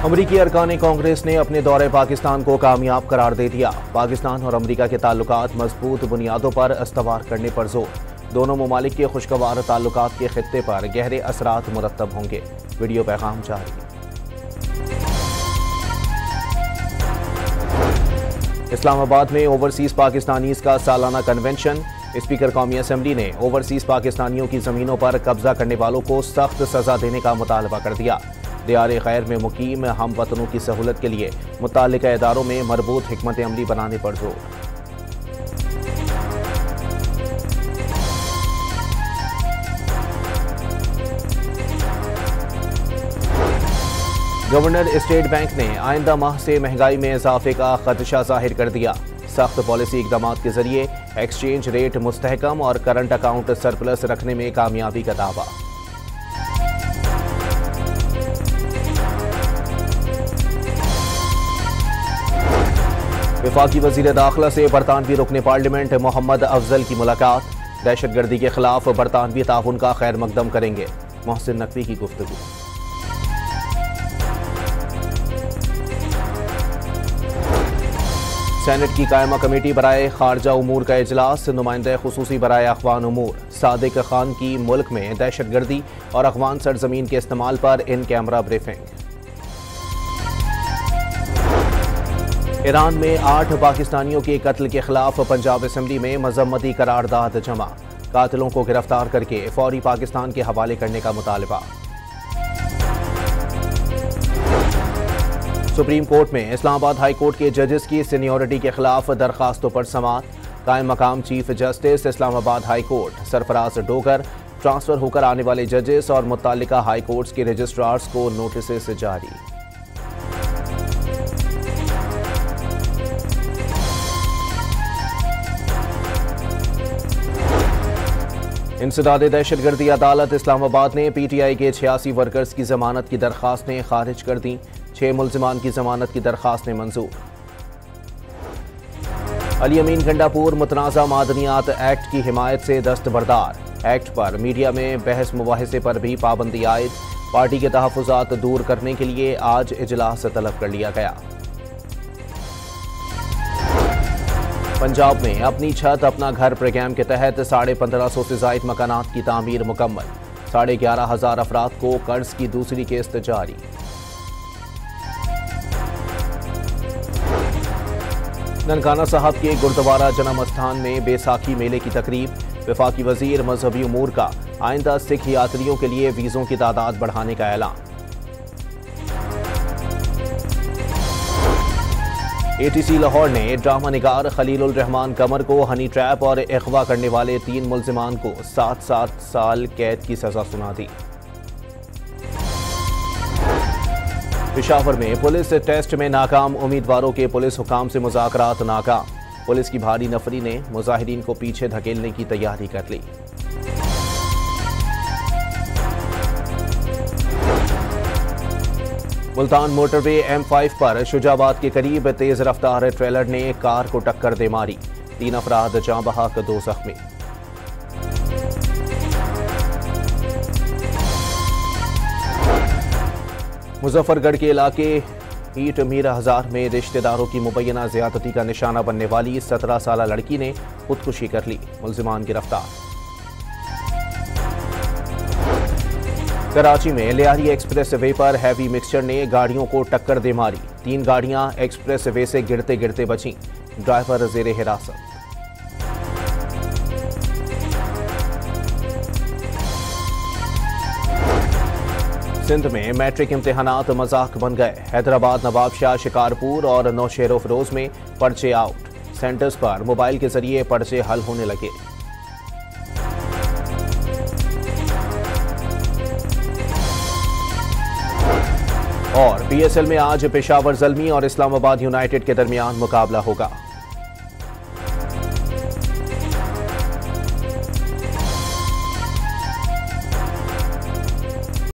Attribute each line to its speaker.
Speaker 1: अमरीकी अरकान कांग्रेस ने अपने दौरे पाकिस्तान को कामयाब करार दे दिया। पाकिस्तान और अमरीका के ताल्लुकात मजबूत बुनियादों पर इस्तवार करने पर जोर। दोनों ममालिक के खुशगवार ताल्लुकात के खित्ते पर गहरे असरात मुरत्तब होंगे। वीडियो पैगाम जारी। इस्लामाबाद में ओवरसीज पाकिस्तानीज का सालाना कन्वेंशन। स्पीकर कौमी असम्बली ने ओवरसीज पाकिस्तानियों की जमीनों पर कब्जा करने वालों को सख्त सजा देने का मुतालबा कर दिया। दियारे खैर में मुकीम हम वतनों की सहूलत के लिए मुताल्लिका इदारों में मरबूत हिकमत अमली बनाने पर जोर। गवर्नर स्टेट बैंक ने आइंदा माह से महंगाई में इजाफे का खदशा जाहिर कर दिया। सख्त पॉलिसी इकदाम के जरिए एक्सचेंज रेट मुस्तहकम और करंट अकाउंट सरप्लस रखने में कामयाबी का दावा। वफाकी वजीर दाखिला से बरतानवी रुकने पार्लियामेंट मोहम्मद अफजल की मुलाकात। दहशतगर्दी के खिलाफ बरतानवी ताउन का खैर मकदम करेंगे। मोहसिन नकवी की गुफ्तगू। सेनेट की कायमा कमेटी बराए खारजा उमूर का इजलास। नुमाइंदे खुसूसी बराए अखवान उमूर सादिक खान की मुल्क में दहशतगर्दी और अफगान सरजमीन के इस्तेमाल पर इन कैमरा ब्रीफिंग। ईरान में 8 पाकिस्तानियों के कत्ल के खिलाफ पंजाब असम्बली में मजम्मती करारदाद जमा। कातिलों को गिरफ्तार करके फौरी पाकिस्तान के हवाले करने का मुतालबा। सुप्रीम कोर्ट में इस्लामाबाद हाई कोर्ट के जजेस की सीनियरिटी के खिलाफ दरखास्तों पर समाअत। कायम मकाम chief justice Islamabad high court Sarfaraz Dogar, transfer होकर आने वाले जजेस और मुत्तालिका हाई कोर्ट्स के रजिस्ट्रार्स को नोटिस जारी। इंसदादे दहशतगर्दी अदालत इस्लामाबाद ने PTI के 86 वर्कर्स की जमानत की दरखास्तें खारिज कर दी। 6 मुल्जिमान की जमानत की दरखास्तें मंजूर। अली अमीन गंडापुर मुतनाज़ा मादनियात एक्ट की हिमायत से दस्तबरदार। एक्ट पर मीडिया में बहस मुबाहिसे पर भी पाबंदी आयद। पार्टी के तहफ़्फ़ुज़ात दूर करने के लिए आज इजलास तलब कर लिया गया। पंजाब में अपनी छत अपना घर प्रोग्राम के तहत 1550 से ज़ायद मकानात की तामीर मुकम्मल। 11,500 अफराद को कर्ज की दूसरी किस्त जारी। ननकाना साहब के गुरुद्वारा जन्म स्थान में बैसाखी मेले की तकरीब। वफाकी वजीर मजहबी उमूर का आइंदा सिख यात्रियों के लिए वीज़ों की तादाद बढ़ाने का ऐलान। ATC लाहौर ने ड्रामा निगार खलीलुर रहमान कमर को हनी ट्रैप और अगवा करने वाले 3 मुल्जिमान को 7 साल कैद की सजा सुना दी। पेशावर में पुलिस टेस्ट में नाकाम उम्मीदवारों के पुलिस हुकाम से मुज़ाकरात नाकाम। पुलिस की भारी नफरी ने मुजाहिदीन को पीछे धकेलने की तैयारी कर ली। मुल्तान मोटरवे M5 पर शुजाबाद के करीब तेज रफ्तार ट्रेलर ने कार को टक्कर दे मारी। 3 अफराद जाँ बहक 2 जख्मी। मुजफ्फरगढ़ के इलाके हीट मीर हजार में रिश्तेदारों की मुबैना ज्यादती का निशाना बनने वाली 17 साल लड़की ने खुदकुशी कर ली। मुल्जिमान गिरफ्तार। कराची में लियारी एक्सप्रेस वे पर हैवी मिक्सचर ने गाड़ियों को टक्कर दे मारी। 3 गाड़ियां एक्सप्रेस वे से गिरते गिरते बचीं। ड्राइवर जेरे हिरासत। सिंध में मैट्रिक इम्तिहानात मजाक बन गए। हैदराबाद नवाबशाह शिकारपुर और नौशेरो फरोज में पर्चे आउट। सेंटर्स पर मोबाइल के जरिए पर्चे हल होने लगे। और PSL में आज पेशावर ज़ल्मी और इस्लामाबाद यूनाइटेड के दरमियान मुकाबला होगा।